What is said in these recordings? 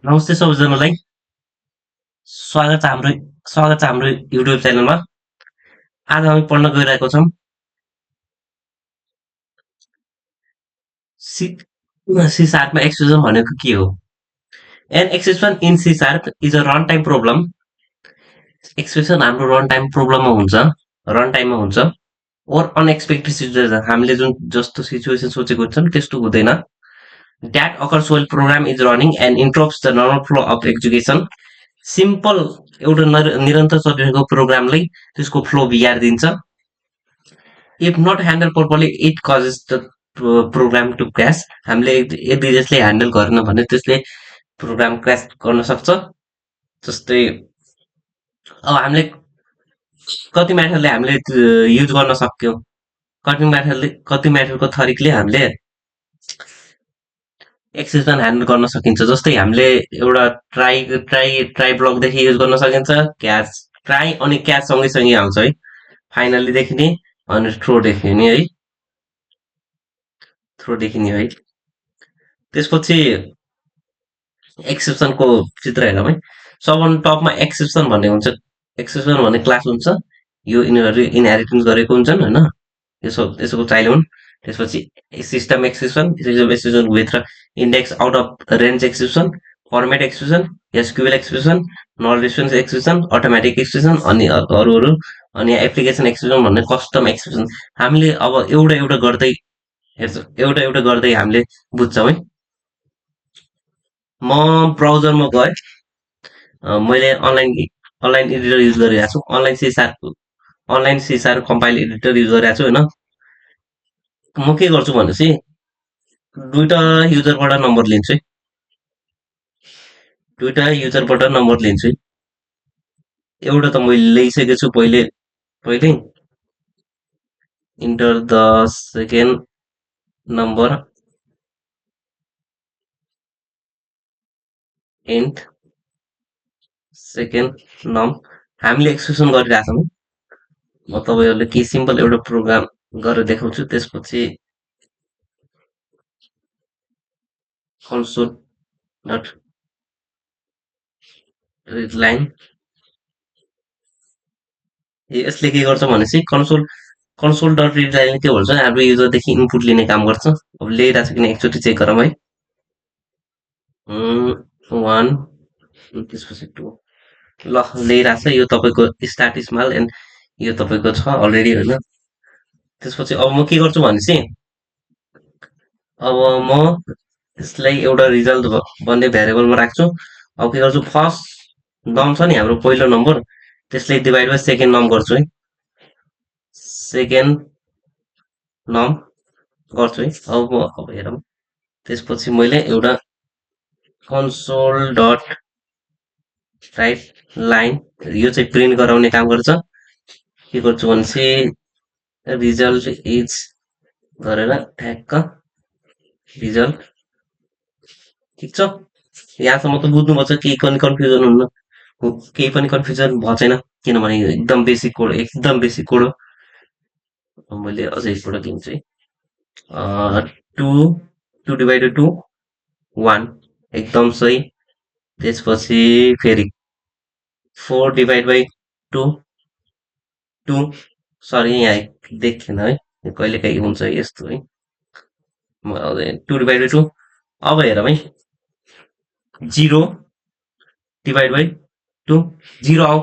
नमस्ते सबैजनालाई स्वागत छ हाम्रो स्वागत छ हाम्रो युट्युब च्यानलमा। आज हामी पढ्न गइरहेको छौँ सी सी शार्पमा एक्सप्रेसन भनेको के हो। An expression in C sharp is a run time problem. Expression हाम्रो रन टाइम प्रब्लममा हुन्छ, रन टाइममा हुन्छ। ओर अनएक्सपेक्टेड सिचुएसन हामीले जुन जस्तो सिचुएसन सोचेको हुन्छौँ त्यस्तो हुँदैन। That occurs while program is running and interrupts the normal flow of execution. Simple एउटा निरन्तर चलिरहेको प्रोग्रामलाई त्यसको फ्लो बिगारिदिन्छ। If not handle properly it causes the program to crash. हामीले यदि त्यसले ह्यान्डल गरेन भने त्यसले प्रोग्राम क्रास गर्न सक्छ। जस्तै अब हामीले कति म्याथडले हामीले युज गर्न सक्यौँ, कति म्याथडको तरिकले हामीले एक्सेप्सन ह्यान्डल गर्न सकिन्छ। जस्तै हामीले एउटा ट्राई ब्लकदेखि युज गर्न सकिन्छ, क्याच ट्राई अनि क्याच सँगै आउँछ है। फाइनल्ली देखिने अनि थ्रो देखिने है, थ्रो देखिने है। त्यसपछि एक्सेप्सनको चित्र हेरौँ है। सबभन्दा टपमा एक्सेप्सन भन्ने हुन्छ। एक्सेप्सन भन्ने क्लास हुन्छ, यो यिनीहरू इनहेरिटेन्स गरेको हुन्छन् होइन, यसको चाइल्ड हुन्। त्यसपछि सिस्टम एक्सेप्सन, भित्र index out of range exception, format exception, SQL exception, null distance exception, automatic exception अनि अरू अनि एप्लिकेसन एक्सेप्सन भन्ने कस्टम एक्सेप्सन। हामीले अब एउटा एउटा गर्दै हेर्छौँ, एउटा एउटा गर्दै हामीले बुझ्छौँ है। म ब्राउजरमा गएँ, मैले अनलाइन एडिटर युज गरिरहेको छु। Online C sharp compile editor use गरिरहेको छु होइन। म के गर्छु भनेपछि दुईवटा युजरबाट नम्बर लिन्छु है, दुईवटा युजरबाट नम्बर लिन्छु। एउटा त मैले ल्याइसकेको छु पहिल्यै enter the second number and second नम हामीले एक्सप्रेसन गरिरहेछौँ। म तपाईँहरूले के सिम्पल एउटा प्रोग्राम गरेर देखाउँछु। त्यसपछि कन्सोल डट रिड लाइन, यसले के गर्छ भनेपछि कन्सोल डट रिड लाइनले के भन्छ, हाम्रो युजरदेखि इनपुट लिने काम गर्छ। अब ल्याइरहेको छ किन एकचोटि चेक गरौँ है। 1 त्यसपछि 2 ल ल्याइरहेको छ। यो तपाईँको स्टार्ट स्मल एन्ड यो तपाईँको छ अलरेडी होइन। त्यसपछि अब म के गर्छु भनेपछि अब म यसलाई एउटा रिजल्ट भन्ने भ्यारिएबलमा राख्छु। अब के गर्छु, फर्स्ट नम छ नि हाम्रो पहिलो नम्बर, त्यसलाई डिभाइड बाई सेकेन्ड नम गर्छु है, सेकेन्ड नम गर्छु है। अब हेरौँ। त्यसपछि मैले एउटा कन्सोल डट राइट लाइन, यो चाहिँ प्रिन्ट गराउने काम गर्छ। के गर्छु भनेपछि रिजल्ट इज गरेर ठ्याक्क रिजल्ट, ठिक छ। यहाँसम्म त बुझ्नुपर्छ, केही पनि कन्फ्युजन हुन्न, केही पनि कन्फ्युजन भएको छैन किनभने एकदम बेसिक कोड हो। मैले अझै एकपल्ट दिन्छु है। 2 डिभाइडेड 2 1 एकदम सही। त्यसपछि फेरि 4 डिभाइड बाई 2 2, सरी यहाँ देखेन है, कहिले काहीँ हुन्छ यस्तो है। 2 डिभाइड बाई 2, अब हेरौँ है, 0 डिभाइड बाई 2 0 आऊ।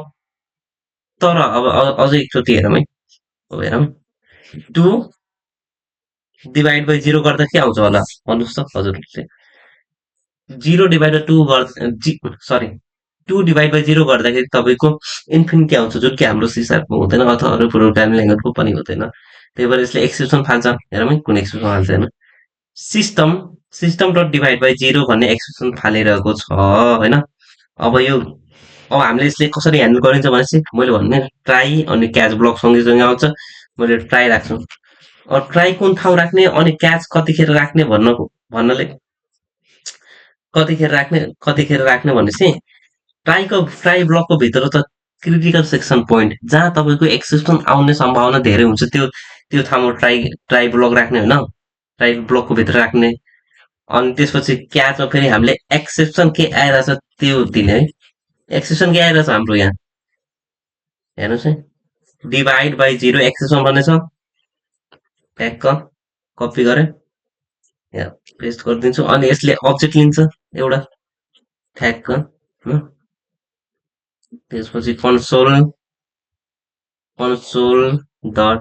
तर अब अझै एकचोटि हेरौँ है। अब हेरौँ 2 डिभाइड बाई 0 गर्दा के आउँछ होला भन्नुहोस् त हजुरले। 0 divide by 2 sorry 2 divide by 0 गर्दाखेरि तपाईँको इन्फिनिटी आउँछ, जुन कि हाम्रो सी शार्पमा हुँदैन अथवा अरू प्रोग्रामिङ ल्याङ्ग्वेजको पनि हुँदैन। त्यही भएर यसले एक्सेप्सन फाल्छ। हेरौँ है कुन एक्सेप्सन फाल्छ हेर्नु। सिस्टम डट डिभाइड बाई 0 भन्ने एक्सेप्सन फालिरहेको छ होइन। अब हामीले यसले कसरी ह्यान्डल गरिन्छ भनेपछि मैले भन्ने ट्राई अनि क्याच ब्लक सँगै आउँछ। मैले ट्राई राख्छु। अब ट्राई कुन ठाउँ राख्ने अनि क्याच कतिखेर राख्ने भन्नले कतिखेर राख्ने भनेपछि ट्राई ब्लकको भित्र त क्रिटिकल सेक्सन पोइन्ट जहाँ तपाईँको एक्सेप्सन आउने सम्भावना धेरै हुन्छ त्यो ठाउँमा ट्राई ब्लक राख्ने होइन, ट्राई ब्लकको भित्र राख्ने। अनि त्यसपछि क्याचमा फेरि हामीले एक्सेप्सन के आइरहेछ त्यो दिने है। एक्सेप्सन के आइरहेछ हाम्रो यहाँ हेर्नुहोस् है, डिभाइड बाई 0 एक्सेप्सन भन्ने छ। ठ्याक्क कपी गरेँ, यहाँ पेस्ट गरिदिन्छु। अनि यसले अब्जेक्ट लिन्छ एउटा, ठ्याक्क ल। त्यसपछि कन्सोल डट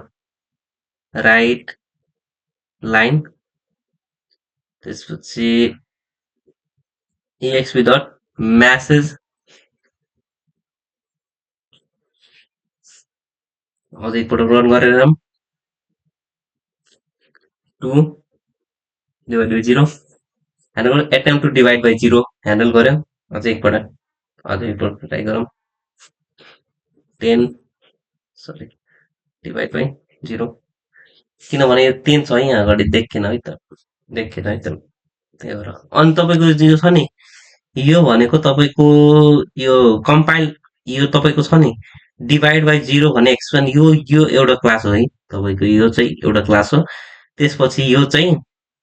राइट लाइन, त्यसपछि exp डट म्यासेज, अझ एकपल्ट रन गरेर 2 डिभाइड बाई 0 ह्यान्डल गरौँ। Attempt to divide by 0 handle गऱ्यौँ। अझै एकपल्ट ट्राई गरौँ। 10 सरी डिभाइड बाई 0, किनभने यो 10 छ यहाँ अगाडि देखेन है त, देखेन है त, त्यही भएर। अनि तपाईँको यो छ नि, यो भनेको तपाईँको यो कम्पाइल, यो तपाईँको छ नि डिभाइड बाई 0 भन्ने एक्सप्रेसन, यो एउटा क्लास हो है तपाईँको, यो चाहिँ एउटा क्लास हो। त्यसपछि यो चाहिँ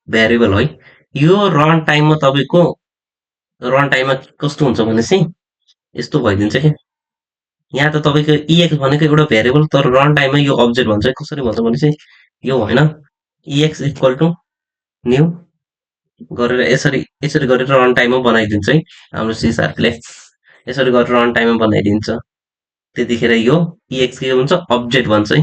भेरिएबल है। यो रन टाइममा तपाईँको, रन टाइममा कस्तो हुन्छ भनेपछि यस्तो भइदिन्छ क्या। यहाँ त तपाईँको EX भनेको एउटा भेरिएबल, तर रन टाइममा यो अब्जेक्ट भन्छ। कसरी भन्छ भनेपछि यो होइन, EX इक्वल टु न्यू गरेर यसरी गरेर रन टाइममा बनाइदिन्छ है हाम्रो सी शार्पले। यसरी गरेर रन टाइममा बनाइदिन्छ। त्यतिखेर यो EX के हुन्छ, अब्जेक्ट भन्छ है।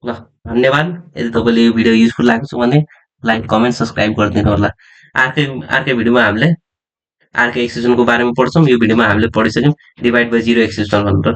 ल धन्यवाद। यदि तपाईँले यो भिडियो युजफुल लागेको छ भने लाइक कमेन्ट सब्सक्राइब गरिदिनु होला। अर्कै भिडियोमा हामीले अर्कै एक्सटेन्सनको बारेमा पढ्छौँ। यो भिडियोमा हामीले पढिसक्यौँ डिभाइड बाई 0 एक्सटेन्सन भनेर।